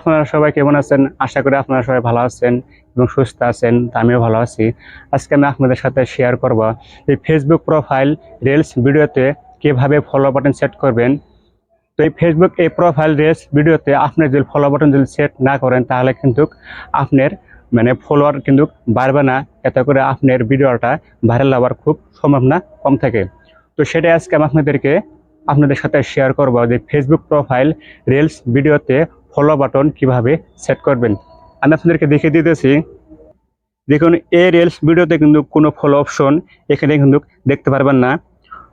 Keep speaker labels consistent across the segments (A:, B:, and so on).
A: আপনারা সবাই কেমন আছেন? আশা করি আপনারা সবাই ভালো আছেন এবং সুস্থ আছেন। তো আমিও ভালো আছি। আজকে আমি আপনাদের সাথে শেয়ার করব এই ফেসবুক প্রোফাইল রিলস ভিডিওতে কিভাবে ফলো বাটন সেট করবেন। তো এই ফেসবুক এই প্রোফাইল রিলস ভিডিওতে আপনি যদি ফলো বাটন যদি সেট না করেন তাহলে কিন্তু আপনার ফলোয়ার কিন্তু বাড়বে না। এতে করে আপনার ভিডিওটা ভাইরাল হওয়ার খুব সম্ভাবনা কম থাকে। তো সেটাই আজকে আমি আপনাদের সাথে শেয়ার করব যে ফেসবুক প্রোফাইল রিলস ভিডিওতে ফলো বাটন কিভাবে সেট করবেন। আমি আপনাদেরকে দেখিয়ে দিতেছি। দেখুন, এই রিলস ভিডিওতে কিন্তু কোনো ফলো অপশন এখানে কিন্তু দেখতে পারবেন না।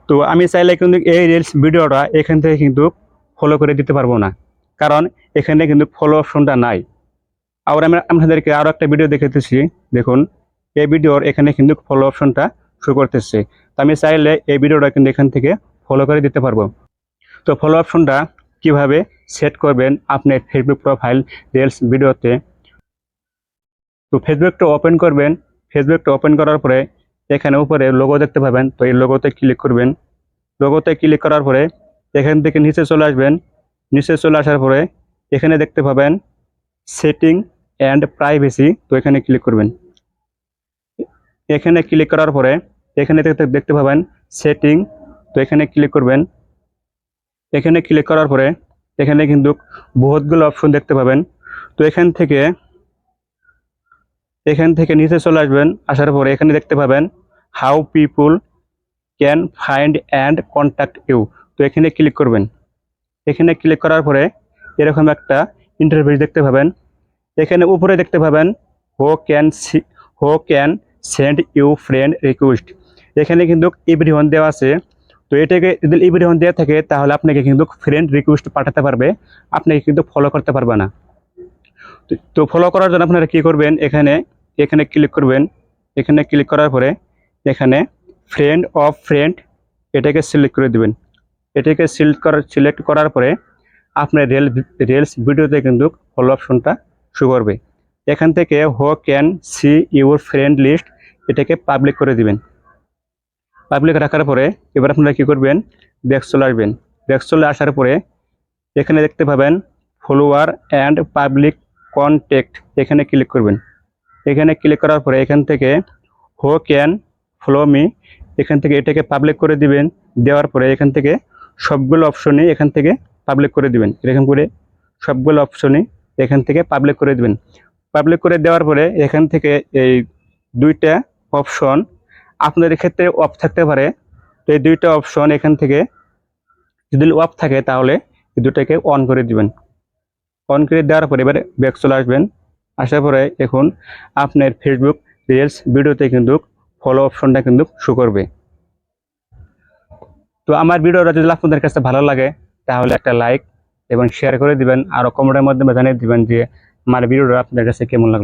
A: তো আমি চাইলে কিন্তু এই রিলস ভিডিওটা এখান থেকে কিন্তু ফলো করে দিতে পারবো না, কারণ এখানে কিন্তু ফলো অপশনটা নাই। আবার আমি আপনাদেরকে আরও একটা ভিডিও দেখাতেছি। দেখুন, এই ভিডিওর এখানে কিন্তু ফলো অপশনটা শো করতেছে। তো আমি চাইলে এই ভিডিওটা কিন্তু এখান থেকে ফলো করে দিতে পারবো। তো ফলো অপশনটা কিভাবে সেট করবেন আপনার ফেসবুক প্রোফাইল রিলস ভিডিওতে। তো ফেসবুকটা ওপেন করবেন। ফেসবুকটা ওপেন করার পরে এখানে উপরে লোগো দেখতে পাবেন। তো এই লোগোতে ক্লিক করবেন। লোগোতে ক্লিক করার পরে এখান থেকে নিচে চলে আসবেন। নিচে চলে আসার পরে এখানে দেখতে পাবেন সেটিং অ্যান্ড প্রাইভেসি। তো এখানে ক্লিক করবেন। এখানে ক্লিক করার পরে এখানে দেখতে পাবেন সেটিং। তো এখানে ক্লিক করবেন। এখানে ক্লিক করার পরে এখানে কিন্তু বহুতগুলো অপশন দেখতে পাবেন। তো এখান থেকে নিচে চলে আসবেন। আসার পরে এখানে দেখতে পাবেন how people can find and contact you. তো এখানে ক্লিক করবেন। এখানে ক্লিক করার পরে এরকম একটা ইন্টারফেস দেখতে পাবেন। এখানে উপরে দেখতে পাবেন who can send you friend request. এখানে কিন্তু এভরিওয়ান দেওয়া আছে। তো এটাকে যদি এভরিওয়ান দেওয়া থাকে তাহলে আপনাকে কিন্তু ফ্রেন্ড রিকোয়েস্ট পাঠাতে পারবে, আপনাকে কিন্তু ফলো করতে পারবে না। তো ফলো করার জন্য আপনারা কী করবেন, এখানে এখানে ক্লিক করবেন। এখানে ক্লিক করার পরে এখানে ফ্রেন্ড অফ ফ্রেন্ড এটাকে সিলেক্ট করে দেবেন। এটাকে সিলেক্ট করার পরে আপনার রিলস ভিডিওতে কিন্তু ফলো অপশনটা শো করবে। এখান থেকে who can see your friend list এটাকে পাবলিক করে দিবেন। পাবলিক রাখার পরে এবার আপনারা কী করবেন, ব্যাক চলে আসবেন। ব্যাক চলে আসার পরে এখানে দেখতে পাবেন ফলোয়ার অ্যান্ড পাবলিক কন্ট্যাক্ট। এখানে ক্লিক করবেন। এখানে ক্লিক করার পরে এখান থেকে হো ক্যান ফলো মি এখান থেকে এটাকে পাবলিক করে দিবেন। দেওয়ার পরে এখান থেকে সবগুলো অপশনই এখান থেকে পাবলিক করে দিবেন। এরকম করে সবগুলো অপশনই এখান থেকে পাবলিক করে দিবেন। পাবলিক করে দেওয়ার পরে এখান থেকে এই দুইটা অপশন আপনাদের ক্ষেত্রে অফ থাকতে পারে। তো এই দুইটা অপশন এখান থেকে যদি অফ থাকে তাহলে এই দুটাকে অন করে দিবেন। অন করে দেওয়ার পরে এবারে ব্যাক চলে আসবেন। আসার পরে এখন আপনার ফেসবুক রিলস ভিডিওতে কিন্তু ফলো অপশনটা কিন্তু শো করবে। তো আমার ভিডিওটা যদি আপনাদের কাছে ভালো লাগে তাহলে একটা লাইক এবং শেয়ার করে দিবেন, আর কমেন্টের মাধ্যমে জানিয়ে দিবেন যে আমার ভিডিওটা আপনাদের কাছে কেমন লাগলো।